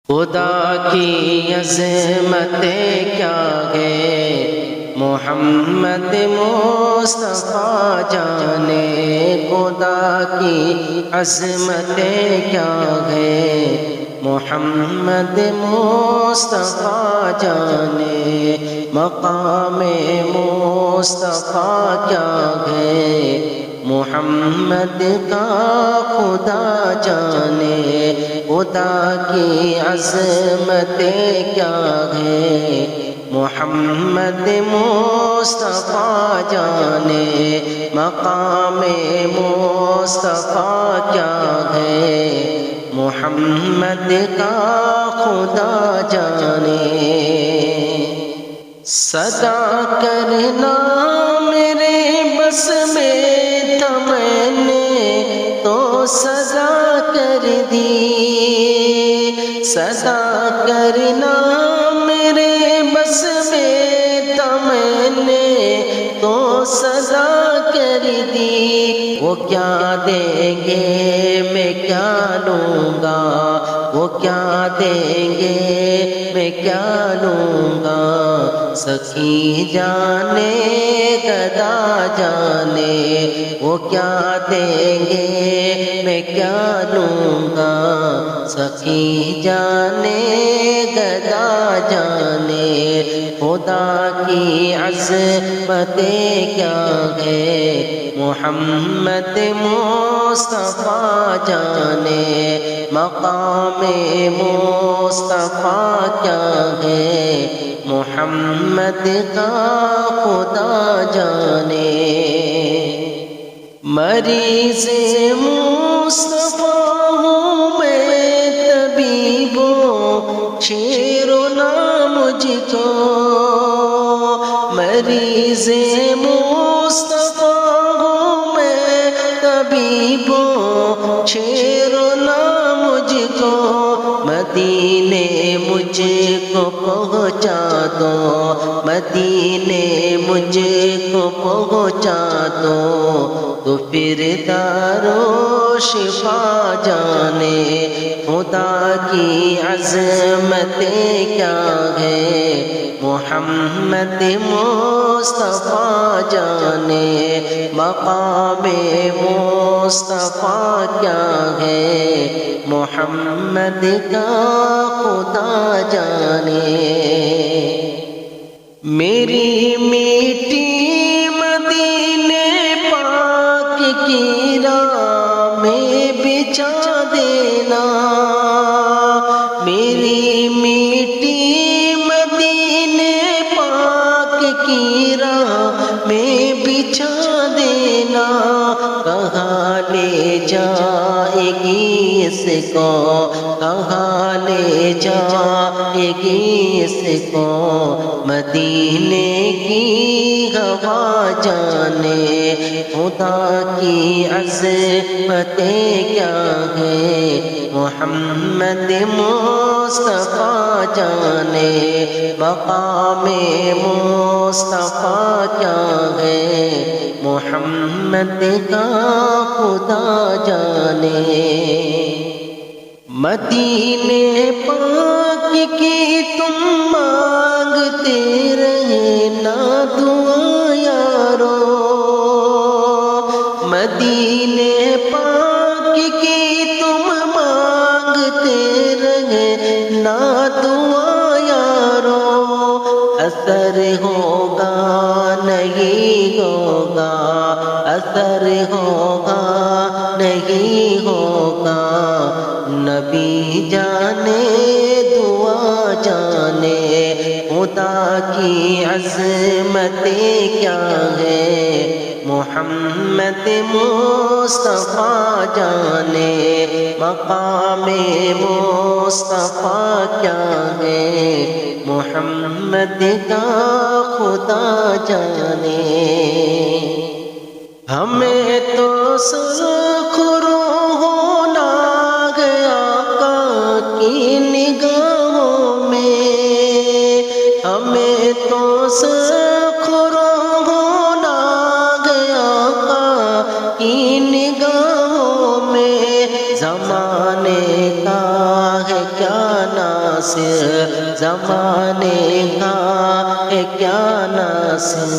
خدا کی عظمتیں کیا ہے محمد مصطفیٰ جانے، خدا کی عظمتیں کیا ہے محمد مصطفیٰ جانے، مقام مصطفیٰ کیا ہے محمد کا خدا جانے، خدا کی عظمتیں کیا ہے محمد مصطفیٰ جانے، مقام مصطفیٰ کیا ہے محمد کا خدا جانے۔ صدا کرنا میرے بس میں تھا، میں نے تو صدا کر دی، صدا کرنا میرے بس میں تھا، میں نے تو صدا کر دی۔ وہ کیا دیں گے میں کیا لوں گا، وہ کیا دیں گے میں کیا لوں گا، سخی جانے گدا جانے، وہ کیا دیں گے میں کیا لوں گا، سخی جانے گدا جانے، خدا کی عظمتیں کیا ہے محمد مصطفیٰ جانے، مقام مصطفیٰ کیا ہے محمد کا خدا جانے۔ مریض مصطفیٰ ہوں میں طبیب و شیرنا مجھ کو، مریض مصطفیٰ ہوں میں طبیب و شیرنا مجھ کو، مدینے مجھ کو پہنچا دو، مدینے مجھ کو پہنچا دو، تو پھر دارو شفا جانے، خدا کی عظمتیں کیا ہے محمد مصطفیٰ جانے، مقام مصطفیٰ کیا ہے محمد کا خدا جانے۔ میری میٹھی مدینے پاک کی راہ میں بچھا دینا، میری میٹھی مدینے پاک کی راہ میں بچھا دینا، کہاں لے جائے گی اس کو، کہاں لے جائے گی اس کو، مدینے کی ہوا جانے، خدا کی عظمتیں کیا ہے محمد مصطفیٰ جانے، مقام مصطفیٰ کیا ہے محمد کا خدا جانے۔ مدینے پاک کی تم مانگتے رہنا دعا یارو، مدینے پاک کی تم مانگتے رہنا دعا یارو، اثر ہوگا نہیں ہوگا، اثر ہوگا نہیں ہوگا، نبی جانے دعا جانے، خدا کی عظمتیں کیا ہے محمد مصطفیٰ جانے، مقام مصطفیٰ کیا ہے محمد کا خدا جانے۔ ہمیں تو سرخرو ہونا گیا آقا کی نگاہوں میں، ہمیں تو سرخرو ہونا گیا آقا کی نگاہوں میں، زمانے کا ہے کیا نام ناصر زمانے کا ہے کیا ناصر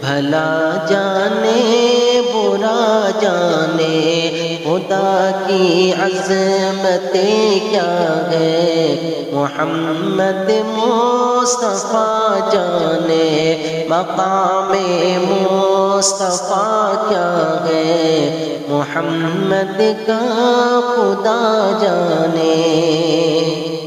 بھلا جانے برا جانے خدا کی عظمتیں کیا ہے محمد مصطفیٰ جانے مقام مصطفیٰ کیا ہے محمد کا خدا جانے